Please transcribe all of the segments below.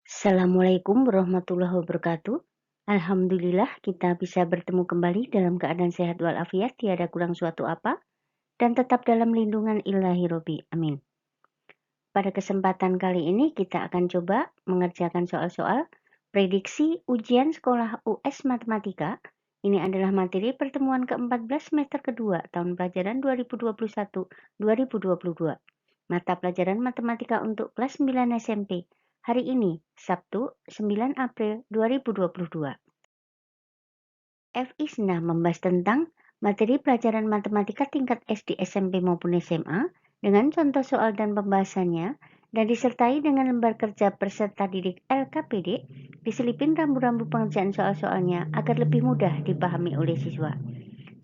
Assalamualaikum warahmatullahi wabarakatuh. Alhamdulillah kita bisa bertemu kembali dalam keadaan sehat walafiat, tiada kurang suatu apa, dan tetap dalam lindungan Ilahi Robbi. Amin. Pada kesempatan kali ini kita akan coba mengerjakan soal-soal prediksi ujian sekolah US Matematika. Ini adalah materi pertemuan ke-14 semester kedua tahun pelajaran 2021-2022. Mata pelajaran matematika untuk kelas 9 SMP. Hari ini, Sabtu, 9 April 2022. F. Isna membahas tentang materi pelajaran matematika tingkat SD, SMP maupun SMA dengan contoh soal dan pembahasannya, dan disertai dengan lembar kerja peserta didik LKPD, diselipin rambu-rambu pengerjaan soal-soalnya agar lebih mudah dipahami oleh siswa.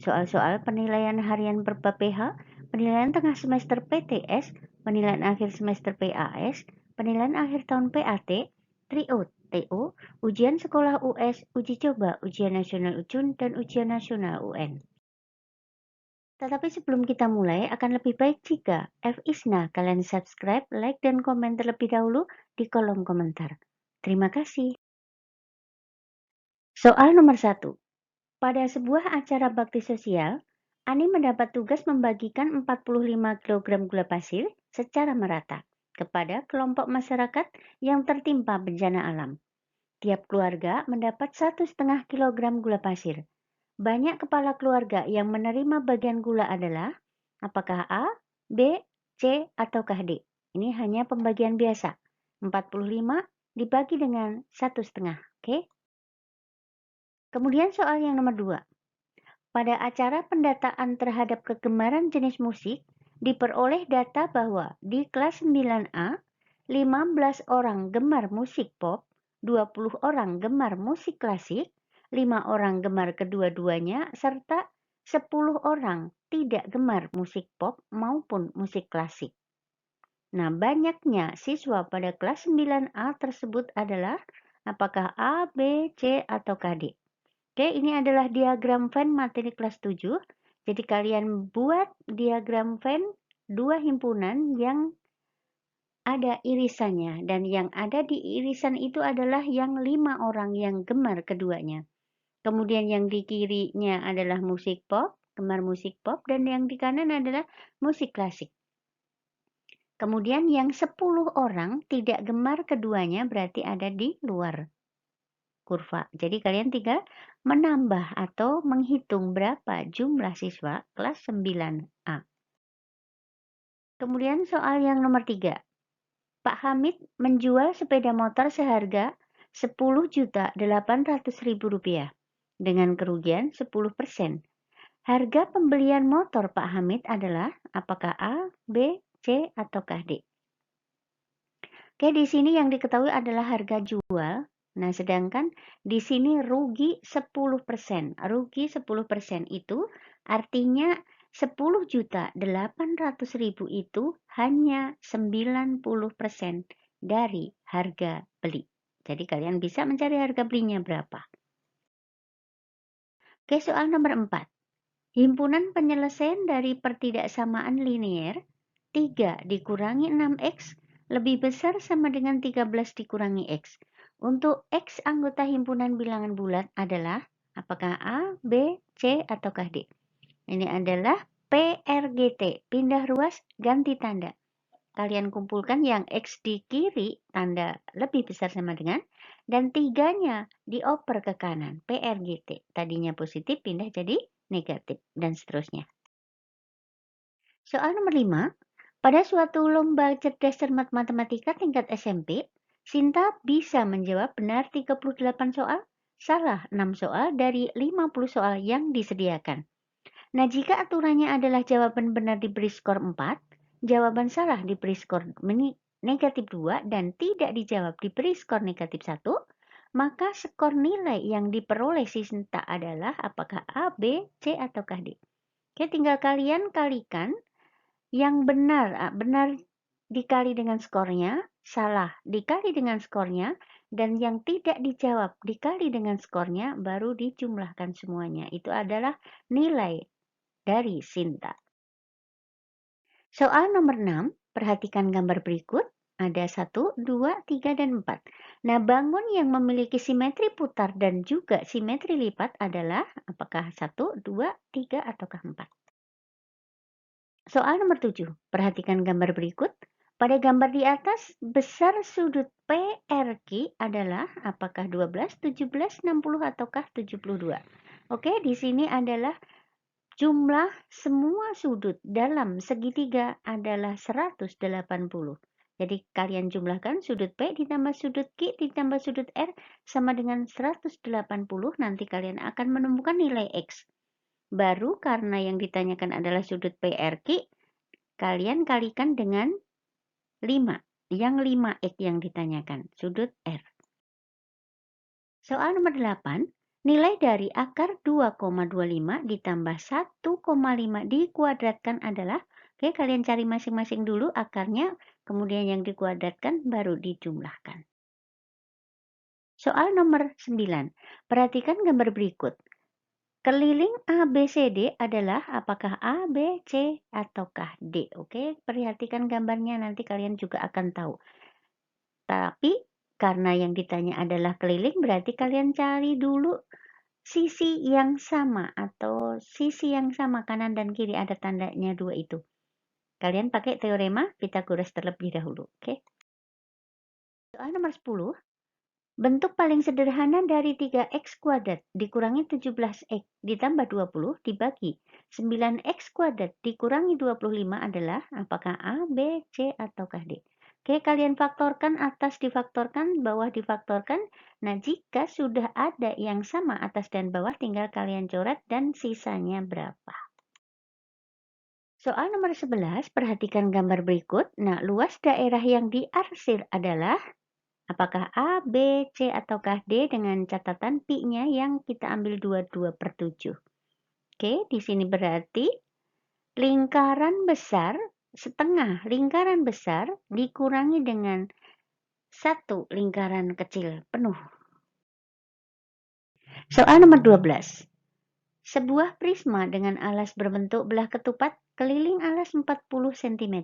Soal-soal penilaian harian per PH, penilaian tengah semester PTS, penilaian akhir semester PAS, penilaian akhir tahun PAT, TRIO, TO, ujian sekolah US, uji coba, ujian nasional UJUN, dan ujian nasional UN. Tetapi sebelum kita mulai, akan lebih baik jika F. Isna kalian subscribe, like, dan komen terlebih dahulu di kolom komentar. Terima kasih. Soal nomor 1. Pada sebuah acara bakti sosial, Ani mendapat tugas membagikan 45 kg gula pasir secara merata kepada kelompok masyarakat yang tertimpa bencana alam. Tiap keluarga mendapat 1,5 kg gula pasir. Banyak kepala keluarga yang menerima bagian gula adalah apakah A, B, C, ataukah D? Ini hanya pembagian biasa. 45 dibagi dengan 1,5. Oke? Kemudian soal yang nomor 2. Pada acara pendataan terhadap kegemaran jenis musik, diperoleh data bahwa di kelas 9A, 15 orang gemar musik pop, 20 orang gemar musik klasik, 5 orang gemar kedua-duanya, serta 10 orang tidak gemar musik pop maupun musik klasik. Nah, banyaknya siswa pada kelas 9A tersebut adalah apakah A, B, C, atau D? Oke, ini adalah diagram Venn materi kelas 7. Jadi kalian buat diagram Venn dua himpunan yang ada irisannya. Dan yang ada di irisan itu adalah yang 5 orang yang gemar keduanya. Kemudian yang di kirinya adalah musik pop, gemar musik pop. Dan yang di kanan adalah musik klasik. Kemudian yang 10 orang tidak gemar keduanya berarti ada di luar kurva. Jadi kalian tinggal menambah atau menghitung berapa jumlah siswa kelas 9A. Kemudian soal yang nomor 3. Pak Hamid menjual sepeda motor seharga Rp10.800.000 dengan kerugian 10%. Harga pembelian motor Pak Hamid adalah apakah A, B, C, ataukah D? Oke, di sini yang diketahui adalah harga jual. Nah, sedangkan di sini rugi 10%. Rugi 10% itu artinya 10.800.000 itu hanya 90% dari harga beli. Jadi kalian bisa mencari harga belinya berapa. Oke, soal nomor 4. Himpunan penyelesaian dari pertidaksamaan linier 3 dikurangi 6x lebih besar sama dengan 13 dikurangi x. Untuk x anggota himpunan bilangan bulat adalah apakah A, B, C, ataukah D? Ini adalah PRGT, pindah ruas ganti tanda. Kalian kumpulkan yang x di kiri tanda lebih besar sama dengan, dan 3-nya dioper ke kanan, PRGT. Tadinya positif pindah jadi negatif, dan seterusnya. Soal nomor 5. Pada suatu lomba cerdas cermat matematika tingkat SMP, Sinta bisa menjawab benar 38 soal, salah 6 soal dari 50 soal yang disediakan. Nah, jika aturannya adalah jawaban benar diberi skor 4, jawaban salah diberi skor negatif 2, dan tidak dijawab diberi skor negatif 1, maka skor nilai yang diperoleh Sinta adalah apakah A, B, C, ataukah D. Oke, tinggal kalian kalikan yang benar dikali dengan skornya, salah dikali dengan skornya, dan yang tidak dijawab dikali dengan skornya, baru dijumlahkan semuanya. Itu adalah nilai dari Sinta. Soal nomor 6, perhatikan gambar berikut. Ada 1, 2, 3, dan 4. Nah, bangun yang memiliki simetri putar dan juga simetri lipat adalah apakah 1, 2, 3, ataukah 4? Soal nomor 7. Perhatikan gambar berikut. Pada gambar di atas, besar sudut PRQ adalah apakah 12, 17, 60, ataukah 72? Oke, di sini adalah jumlah semua sudut dalam segitiga adalah 180. Jadi kalian jumlahkan sudut P ditambah sudut Q ditambah sudut R sama dengan 180. Nanti kalian akan menemukan nilai X. Baru karena yang ditanyakan adalah sudut PRQ, kalian kalikan dengan 5. Yang 5X yang ditanyakan, sudut R. Soal nomor 8. Nilai dari akar 2,25 ditambah 1,5 dikuadratkan adalah, oke, kalian cari masing-masing dulu akarnya, kemudian yang dikuadratkan baru dijumlahkan. Soal nomor 9. Perhatikan gambar berikut. Keliling ABCD adalah apakah A, B, C, ataukah D? Oke, perhatikan gambarnya, nanti kalian juga akan tahu. Tapi karena yang ditanya adalah keliling, berarti kalian cari dulu sisi yang sama atau sisi yang sama kanan dan kiri, ada tandanya 2 itu. Kalian pakai teorema Pythagoras terlebih dahulu, oke? Soal nomor 10. Bentuk paling sederhana dari 3x kuadrat dikurangi 17x ditambah 20 dibagi 9x kuadrat dikurangi 25 adalah apakah A, B, C, ataukah D? Oke, kalian faktorkan, atas difaktorkan, bawah difaktorkan. Nah, jika sudah ada yang sama atas dan bawah, tinggal kalian coret dan sisanya berapa. Soal nomor 11, perhatikan gambar berikut. Nah, luas daerah yang diarsir adalah apakah A, B, C, ataukah D dengan catatan pi-nya yang kita ambil 22/7. Oke, di sini berarti lingkaran besar, setengah lingkaran besar dikurangi dengan satu lingkaran kecil penuh. Soal nomor 12. Sebuah prisma dengan alas berbentuk belah ketupat keliling alas 40 cm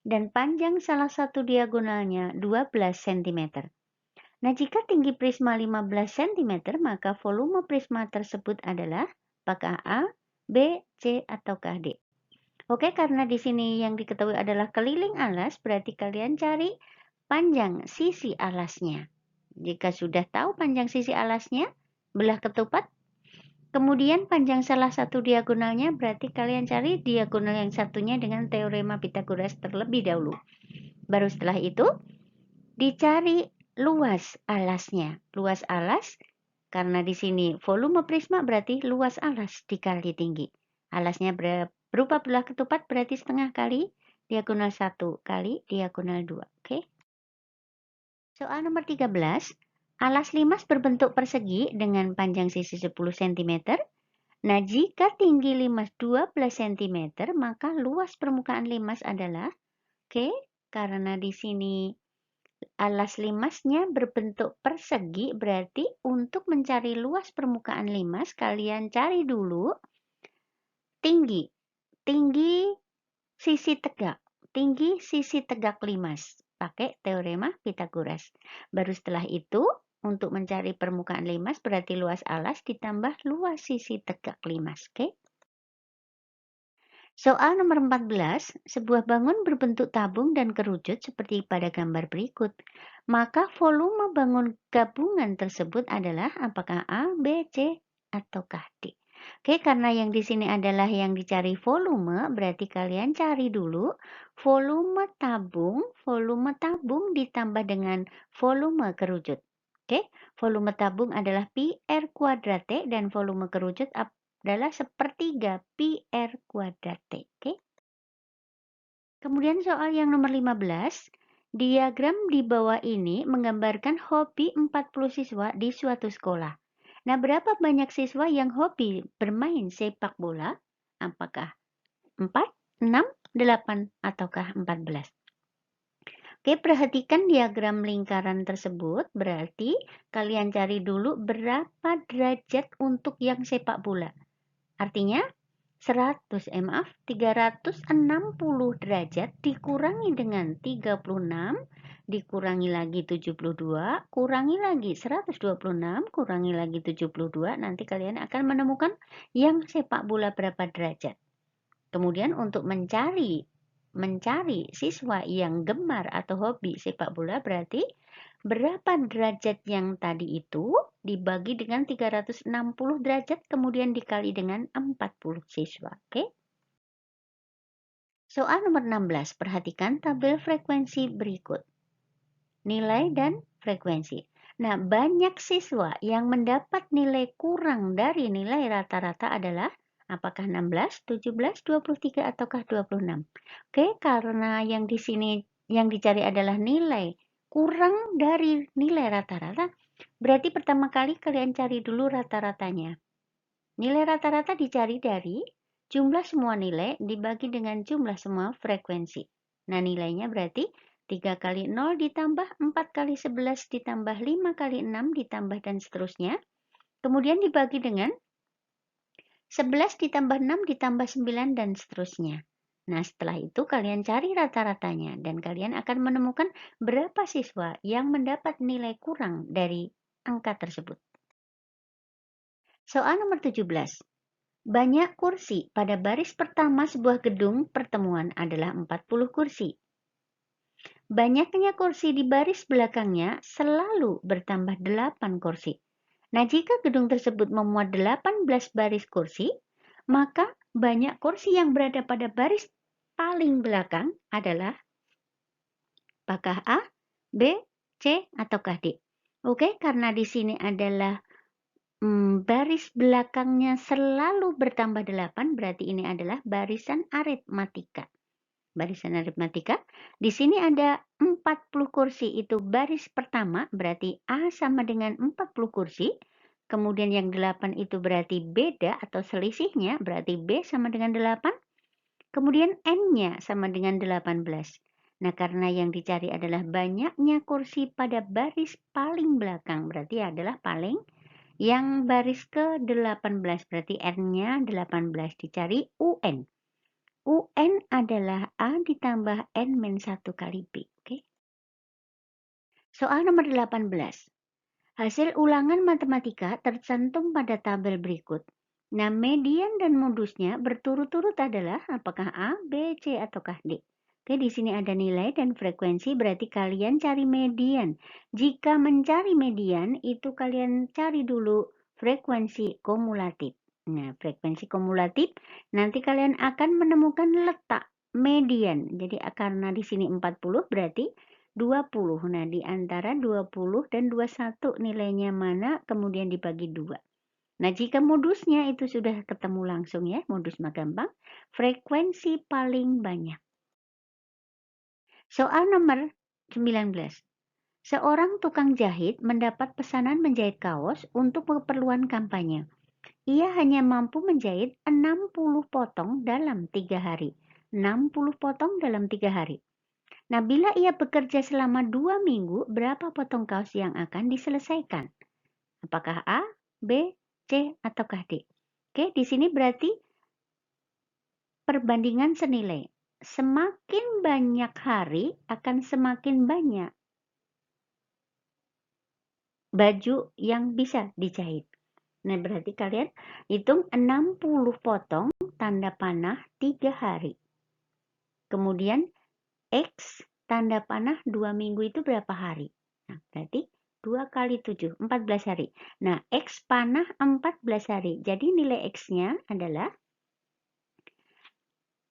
dan panjang salah satu diagonalnya 12 cm. Nah, jika tinggi prisma 15 cm, maka volume prisma tersebut adalah apakah A, B, C, ataukah D? Oke, karena di sini yang diketahui adalah keliling alas, berarti kalian cari panjang sisi alasnya. Jika sudah tahu panjang sisi alasnya, belah ketupat, kemudian panjang salah satu diagonalnya, berarti kalian cari diagonal yang satunya dengan teorema Pythagoras terlebih dahulu. Baru setelah itu, dicari luas alasnya. Luas alas, karena di sini volume prisma berarti luas alas dikali tinggi. Alasnya berupa belah ketupat berarti setengah kali diagonal 1 kali diagonal 2. Oke. Soal nomor 13. Alas limas berbentuk persegi dengan panjang sisi 10 cm. Nah, jika tinggi limas 12 cm, maka luas permukaan limas adalah, oke, karena di sini alas limasnya berbentuk persegi, berarti untuk mencari luas permukaan limas, kalian cari dulu tinggi sisi tegak limas. Pakai teorema Pythagoras. Baru setelah itu, untuk mencari permukaan limas, berarti luas alas ditambah luas sisi tegak limas. Oke? Soal nomor 14, sebuah bangun berbentuk tabung dan kerucut seperti pada gambar berikut. Maka volume bangun gabungan tersebut adalah apakah A, B, C, ataukah D? Oke, karena yang di sini adalah yang dicari volume, berarti kalian cari dulu volume tabung ditambah dengan volume kerucut. Oke, volume tabung adalah pi R kuadrat T dan volume kerucut adalah sepertiga pi R kuadrat T. Oke. Kemudian soal yang nomor 15. Diagram di bawah ini menggambarkan hobi 40 siswa di suatu sekolah. Nah, berapa banyak siswa yang hobi bermain sepak bola? Apakah 4, 6, 8, ataukah 14? Oke, perhatikan diagram lingkaran tersebut. Berarti kalian cari dulu berapa derajat untuk yang sepak bola. Artinya, 360 derajat dikurangi dengan 36, dikurangi lagi 72, kurangi lagi 126, kurangi lagi 72, nanti kalian akan menemukan yang sepak bola berapa derajat. Kemudian untuk mencari siswa yang gemar atau hobi sepak bola, berarti berapa derajat yang tadi itu dibagi dengan 360 derajat, kemudian dikali dengan 40 siswa. Oke? Soal nomor 16, perhatikan tabel frekuensi berikut. Nilai dan frekuensi. Nah, banyak siswa yang mendapat nilai kurang dari nilai rata-rata adalah apakah 16, 17, 23, ataukah 26? Oke, karena yang di sini yang dicari adalah nilai kurang dari nilai rata-rata, berarti pertama kali kalian cari dulu rata-ratanya. Nilai rata-rata dicari dari jumlah semua nilai dibagi dengan jumlah semua frekuensi. Nah, nilainya berarti 3 kali 0 ditambah 4 kali 11 ditambah 5 kali 6 ditambah dan seterusnya. Kemudian dibagi dengan 11 ditambah 6 ditambah 9 dan seterusnya. Nah, setelah itu kalian cari rata-ratanya dan kalian akan menemukan berapa siswa yang mendapat nilai kurang dari angka tersebut. Soal nomor 17. Banyak kursi pada baris pertama sebuah gedung pertemuan adalah 40 kursi. Banyaknya kursi di baris belakangnya selalu bertambah 8 kursi. Nah, jika gedung tersebut memuat 18 baris kursi, maka banyak kursi yang berada pada baris paling belakang adalah apakah A, B, C, ataukah D? Oke, karena di sini adalah baris belakangnya selalu bertambah 8, berarti ini adalah barisan aritmatika. Barisan aritmatika. Di sini ada 40 kursi, itu baris pertama, berarti A sama dengan 40 kursi. Kemudian yang 8 itu berarti beda atau selisihnya, berarti B sama dengan 8. Kemudian N-nya sama dengan 18. Nah, karena yang dicari adalah banyaknya kursi pada baris paling belakang, berarti adalah paling yang baris ke-18, berarti N-nya 18, dicari UN. UN adalah A ditambah N-1 kali B. Oke. Soal nomor 18. Hasil ulangan matematika tercantum pada tabel berikut. Nah, median dan modusnya berturut-turut adalah apakah A, B, C, ataukah D. Oke, di sini ada nilai dan frekuensi, berarti kalian cari median. Jika mencari median, itu kalian cari dulu frekuensi kumulatif. Nah, frekuensi kumulatif nanti kalian akan menemukan letak median. Jadi karena di sini 40 berarti 20. Nah, di antara 20 dan 21 nilainya mana, kemudian dibagi 2. Nah, jika modusnya itu sudah ketemu langsung ya, modus mah gampang, frekuensi paling banyak. Soal nomor 19. Seorang tukang jahit mendapat pesanan menjahit kaos untuk keperluan kampanye. Ia hanya mampu menjahit 60 potong dalam 3 hari. 60 potong dalam 3 hari. Nah, bila ia bekerja selama 2 minggu, berapa potong kaos yang akan diselesaikan? Apakah A, B, C, ataukah D? Oke, di sini berarti perbandingan senilai. Semakin banyak hari akan semakin banyak baju yang bisa dijahit. Nah, berarti kalian hitung 60 potong tanda panah 3 hari. Kemudian X tanda panah 2 minggu itu berapa hari? Nah, berarti 2 kali 7, 14 hari. Nah, X panah 14 hari. Jadi nilai X-nya adalah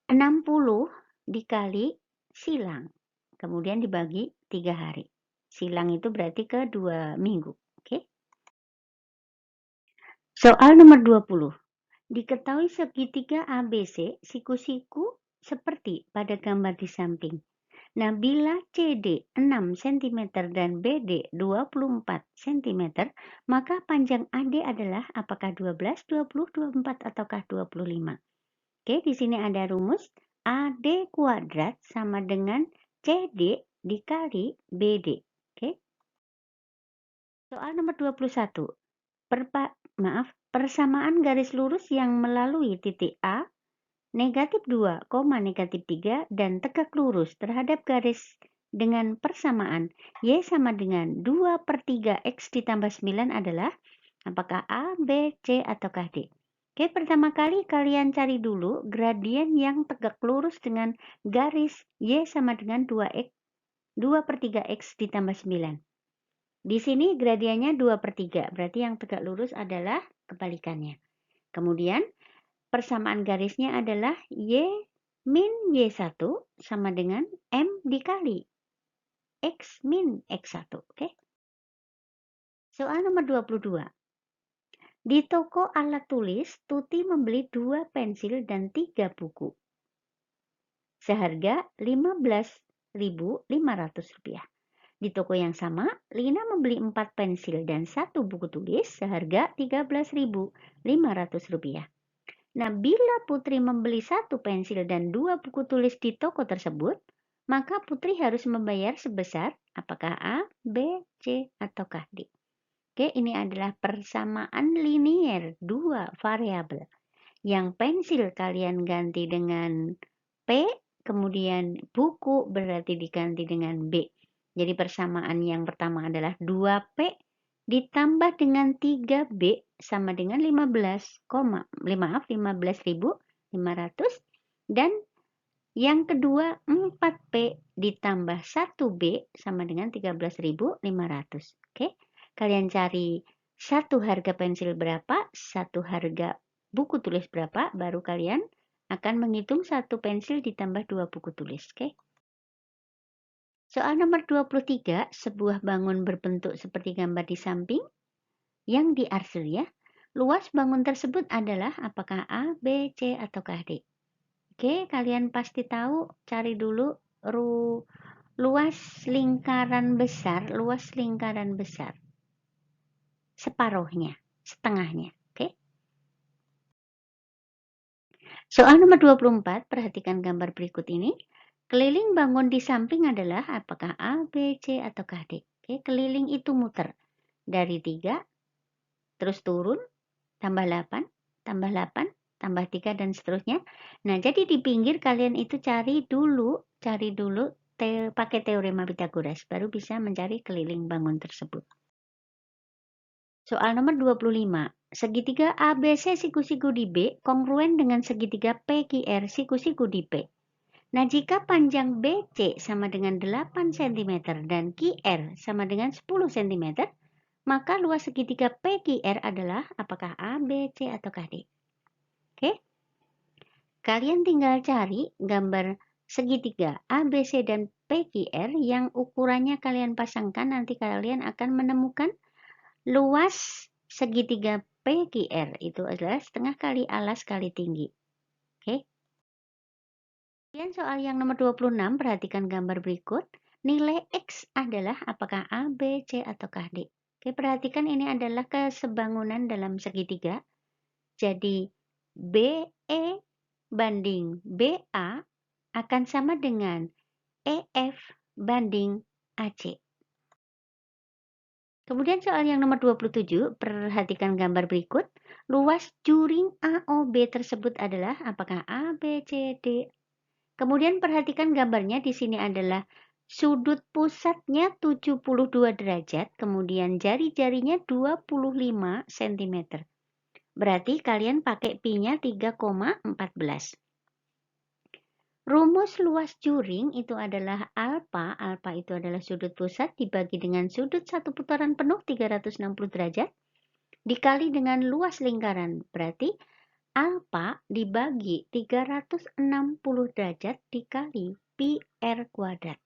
60 dikali silang. Kemudian dibagi 3 hari. Silang itu berarti ke 2 minggu. Oke. Soal nomor 20. Diketahui segitiga ABC siku-siku seperti pada gambar di samping. Nah, bila CD 6 cm dan BD 24 cm, maka panjang AD adalah apakah 12, 20, 24, ataukah 25? Oke, di sini ada rumus AD kuadrat sama dengan CD dikali BD. Oke. Soal nomor 21. Persamaan garis lurus yang melalui titik A negatif 2, negatif 3, dan tegak lurus terhadap garis dengan persamaan Y sama dengan 2/3 X ditambah 9 adalah apakah A, B, C, ataukah D? Oke, pertama kali kalian cari dulu gradien yang tegak lurus dengan garis Y sama dengan 2/3 X ditambah 9. Di sini gradiennya 2/3, berarti yang tegak lurus adalah kebalikannya. Kemudian persamaan garisnya adalah Y min Y1 sama dengan M dikali X min X1. Oke? Soal nomor 22. Di toko alat tulis, Tuti membeli 2 pensil dan 3 buku. Seharga Rp15.500. Di toko yang sama, Lina membeli 4 pensil dan 1 buku tulis seharga Rp13.500. Nah, bila Putri membeli 1 pensil dan 2 buku tulis di toko tersebut, maka Putri harus membayar sebesar apakah A, B, C, ataukah D. Oke, ini adalah persamaan linier 2 variabel. Yang pensil kalian ganti dengan P, kemudian buku berarti diganti dengan B. Jadi persamaan yang pertama adalah 2P ditambah dengan 3B sama dengan 15.500 dan yang kedua 4P ditambah 1B sama dengan 13.500. Oke, kalian cari satu harga pensil berapa, satu harga buku tulis berapa, baru kalian akan menghitung 1 pensil ditambah 2 buku tulis. Oke. Soal nomor 23, sebuah bangun berbentuk seperti gambar di samping yang diarsir ya. Luas bangun tersebut adalah apakah A, B, C, ataukah D? Oke, kalian pasti tahu, cari dulu luas lingkaran besar, separuhnya, setengahnya. Oke. Soal nomor 24, perhatikan gambar berikut ini. Keliling bangun di samping adalah apakah A, B, C, ataukah D? Oke, keliling itu muter. Dari 3, terus turun, tambah 8, tambah 8, tambah 3, dan seterusnya. Nah, jadi di pinggir kalian itu cari dulu pakai teorema Pythagoras, baru bisa mencari keliling bangun tersebut. Soal nomor 25. Segitiga ABC siku-siku di B kongruen dengan segitiga PQR siku-siku di P. Nah, jika panjang BC sama dengan 8 cm dan QR sama dengan 10 cm, maka luas segitiga PQR adalah apakah A, B, C, ataukah D? Oke. Kalian tinggal cari gambar segitiga ABC dan PQR yang ukurannya kalian pasangkan, nanti kalian akan menemukan luas segitiga PQR itu adalah setengah kali alas kali tinggi. Oke. Kemudian soal yang nomor 26, perhatikan gambar berikut. Nilai X adalah apakah A, B, C, ataukah D? Oke, perhatikan ini adalah kesebangunan dalam segitiga. Jadi BE banding BA akan sama dengan EF banding AC. Kemudian soal yang nomor 27, perhatikan gambar berikut. Luas juring AOB tersebut adalah apakah A, B, C, D? Kemudian perhatikan gambarnya, di sini adalah sudut pusatnya 72 derajat, kemudian jari-jarinya 25 cm. Berarti kalian pakai pi-nya 3,14. Rumus luas juring itu adalah alfa itu adalah sudut pusat dibagi dengan sudut satu putaran penuh 360 derajat, dikali dengan luas lingkaran. Berarti alfa dibagi 360 derajat dikali pi r kuadrat.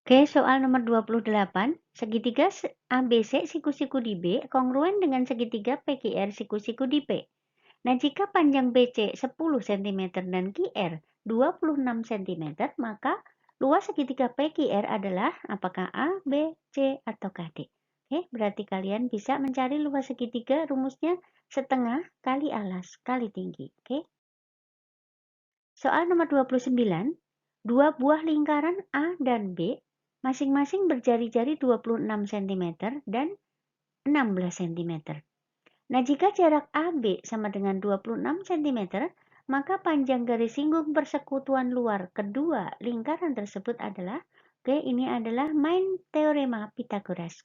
Oke, soal nomor 28. Segitiga ABC siku-siku di B kongruen dengan segitiga PQR siku-siku di P. Nah, jika panjang BC 10 cm dan QR 26 cm, maka luas segitiga PQR adalah apakah A, B, C, ataukah D? Oke, berarti kalian bisa mencari luas segitiga, rumusnya setengah kali alas kali tinggi. Oke. Soal nomor 29. Dua buah lingkaran A dan B masing-masing berjari-jari 26 cm dan 16 cm. Nah, jika jarak AB sama dengan 26 cm, maka panjang garis singgung persekutuan luar kedua lingkaran tersebut adalah, ini adalah main teorema Pythagoras.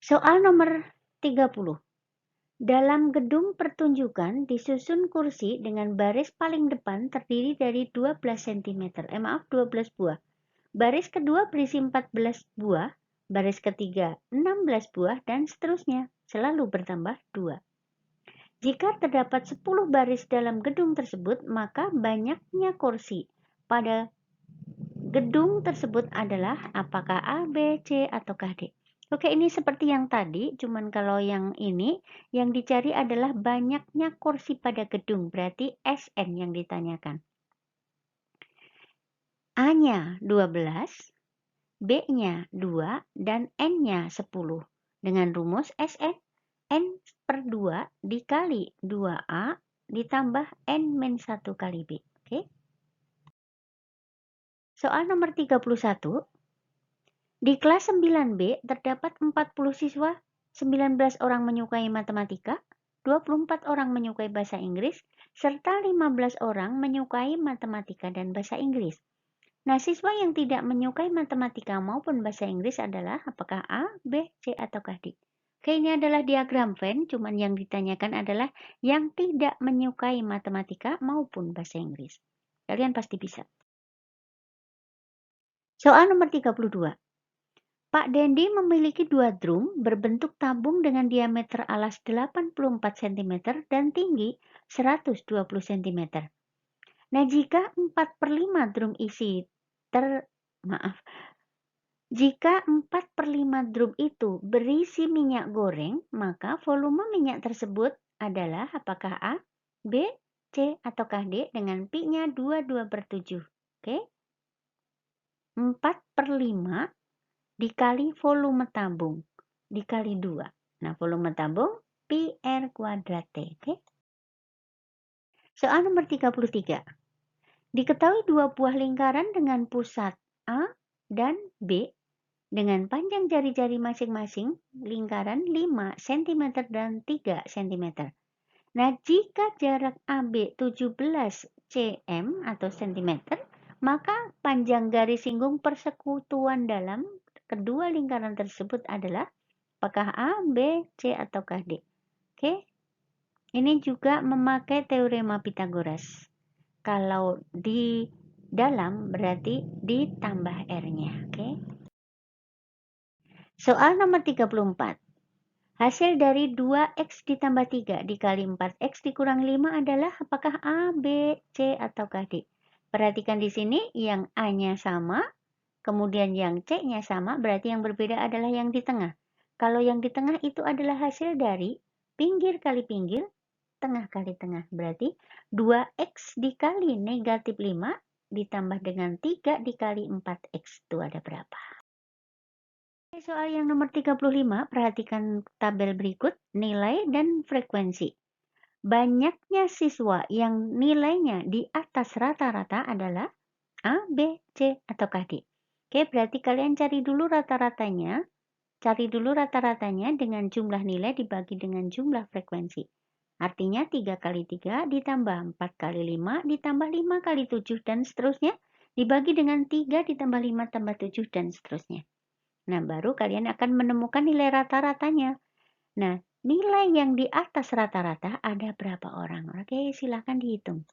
Soal nomor 30. Dalam gedung pertunjukan disusun kursi dengan baris paling depan terdiri dari 12 cm. 12 buah. Baris kedua berisi 14 buah, baris ketiga 16 buah, dan seterusnya, selalu bertambah 2. Jika terdapat 10 baris dalam gedung tersebut, maka banyaknya kursi pada gedung tersebut adalah apakah A, B, C, ataukah D? Oke, ini seperti yang tadi, cuman kalau yang ini yang dicari adalah banyaknya kursi pada gedung, berarti SN yang ditanyakan. A-nya 12, B-nya 2, dan N-nya 10. Dengan rumus SN, N per 2 dikali 2A ditambah N-1 kali B. Oke. Soal nomor 31. Di kelas 9B terdapat 40 siswa, 19 orang menyukai matematika, 24 orang menyukai bahasa Inggris, serta 15 orang menyukai matematika dan bahasa Inggris. Nah, siswa yang tidak menyukai matematika maupun bahasa Inggris adalah apakah A, B, C, ataukah D? Oke, ini adalah diagram Venn, cuman yang ditanyakan adalah yang tidak menyukai matematika maupun bahasa Inggris. Kalian pasti bisa. Soal nomor 32. Pak Dendi memiliki 2 drum berbentuk tabung dengan diameter alas 84 cm dan tinggi 120 cm. Nah, jika 4/5 drum isi Jika 4/5 drum itu berisi minyak goreng, maka volume minyak tersebut adalah apakah A, B, C, ataukah D dengan Pi-nya 22/7. Oke. 4/5 dikali volume tabung dikali 2. Nah, volume tabung Pi R kuadrat T. Oke. Soal nomor 33. Diketahui 2 buah lingkaran dengan pusat A dan B dengan panjang jari-jari masing-masing lingkaran 5 cm dan 3 cm. Nah, jika jarak AB 17 cm atau cm, maka panjang garis singgung persekutuan dalam kedua lingkaran tersebut adalah apakah A, B, C, ataukah D? Oke. Ini juga memakai teorema Pythagoras. Kalau di dalam berarti ditambah R-nya. Oke. Soal nomor 34. Hasil dari 2x ditambah 3 dikali 4x dikurang 5 adalah apakah A, B, C, ataukah D? Perhatikan di sini yang A-nya sama, kemudian yang C-nya sama, berarti yang berbeda adalah yang di tengah. Kalau yang di tengah itu adalah hasil dari pinggir kali pinggir, tengah kali tengah. Berarti 2x dikali negatif 5 ditambah dengan 3 dikali 4x itu ada berapa? Soal yang nomor 35, perhatikan tabel berikut, nilai dan frekuensi. Banyaknya siswa yang nilainya di atas rata-rata adalah A, B, C, ataukah D? Oke, berarti kalian cari dulu rata-ratanya. Cari dulu rata-ratanya dengan jumlah nilai dibagi dengan jumlah frekuensi. Artinya 3 kali 3 ditambah 4 kali 5 ditambah 5 kali 7 dan seterusnya. Dibagi dengan 3 ditambah 5 tambah 7 dan seterusnya. Nah, baru kalian akan menemukan nilai rata-ratanya. Nah, nilai yang di atas rata-rata ada berapa orang? Oke, silahkan dihitung.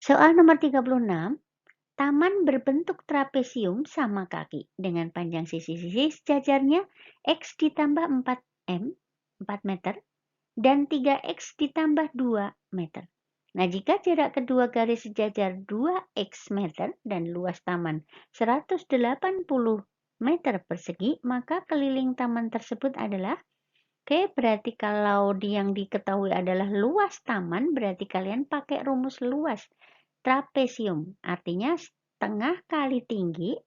Soal nomor 36. Taman berbentuk trapesium sama kaki dengan panjang sisi-sisi sejajarnya X ditambah 4M, 4 meter, dan 3X ditambah 2 meter. Nah, jika jarak kedua garis sejajar 2x meter dan luas taman 180 meter persegi, maka keliling taman tersebut adalah, berarti kalau yang diketahui adalah luas taman, berarti kalian pakai rumus luas trapesium. Artinya setengah kali tinggi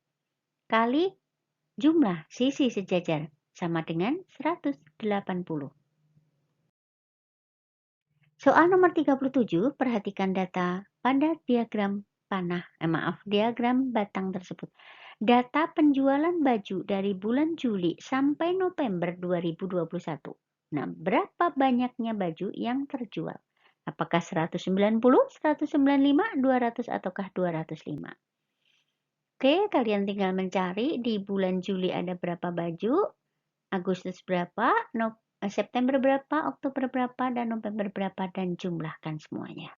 kali jumlah sisi sejajar sama dengan 180. Soal nomor 37, perhatikan data pada diagram diagram batang tersebut. Data penjualan baju dari bulan Juli sampai November 2021. Nah, berapa banyaknya baju yang terjual? Apakah 190, 195, 200 ataukah 205? Oke, kalian tinggal mencari di bulan Juli ada berapa baju, Agustus berapa, September berapa, Oktober berapa, dan November berapa, dan jumlahkan semuanya.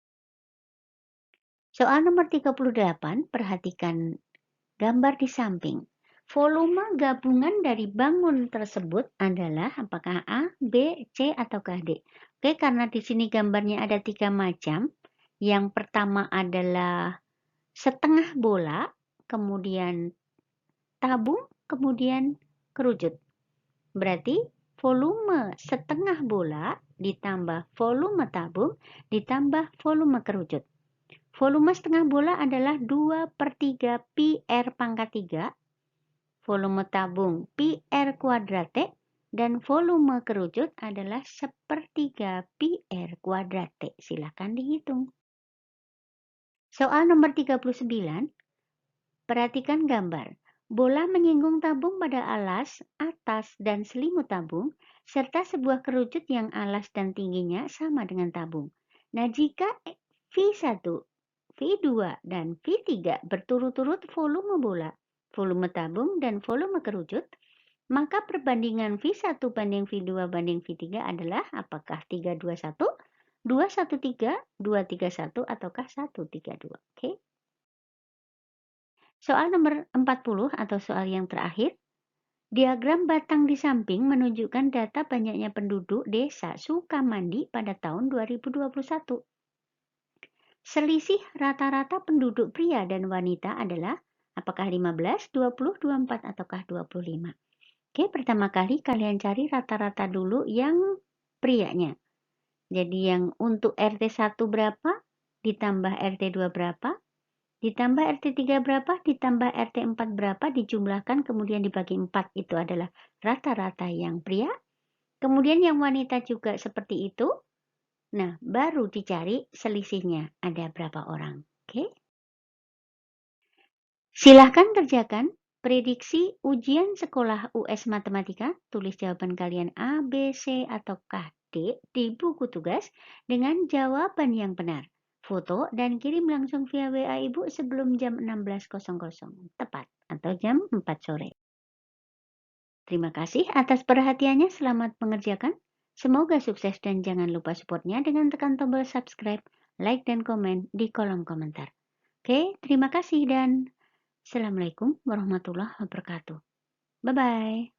Soal nomor 38, perhatikan gambar di samping. Volume gabungan dari bangun tersebut adalah apakah A, B, C, ataukah D? Oke, karena di sini gambarnya ada 3 macam. Yang pertama adalah setengah bola, kemudian tabung, kemudian kerucut. Berarti volume setengah bola ditambah volume tabung ditambah volume kerucut. Volume setengah bola adalah 2/3 pi R pangkat 3. Volume tabung pi R kuadrat T. Dan volume kerucut adalah 1/3 pi R kuadrat T. Silakan dihitung. Soal nomor 39. Perhatikan gambar. Bola menyinggung tabung pada alas, atas, dan selimut tabung, serta sebuah kerucut yang alas dan tingginya sama dengan tabung. Nah, jika V1, V2, dan V3 berturut-turut volume bola, volume tabung, dan volume kerucut, maka perbandingan V1 banding V2 banding V3 adalah apakah 321, 213, 231, ataukah 132. Oke. Soal nomor 40 atau soal yang terakhir. Diagram batang di samping menunjukkan data banyaknya penduduk desa Sukamandi pada tahun 2021. Selisih rata-rata penduduk pria dan wanita adalah apakah 15, 20, 24, ataukah 25. Oke, pertama kali kalian cari rata-rata dulu yang prianya. Jadi yang untuk RT 1 berapa, ditambah RT 2 berapa, ditambah RT 3 berapa, ditambah RT 4 berapa, dijumlahkan kemudian dibagi 4. Itu adalah rata-rata yang pria. Kemudian yang wanita juga seperti itu. Nah, baru dicari selisihnya. Ada berapa orang. Oke. Silahkan kerjakan prediksi ujian sekolah US Matematika. Tulis jawaban kalian A, B, C, ataukah D di buku tugas dengan jawaban yang benar. Foto dan kirim langsung via WA Ibu sebelum jam 16.00 tepat atau jam 4 sore. Terima kasih atas perhatiannya. Selamat mengerjakan. Semoga sukses dan jangan lupa supportnya dengan tekan tombol subscribe, like, dan komen di kolom komentar. Oke, terima kasih dan Assalamualaikum warahmatullahi wabarakatuh. Bye-bye.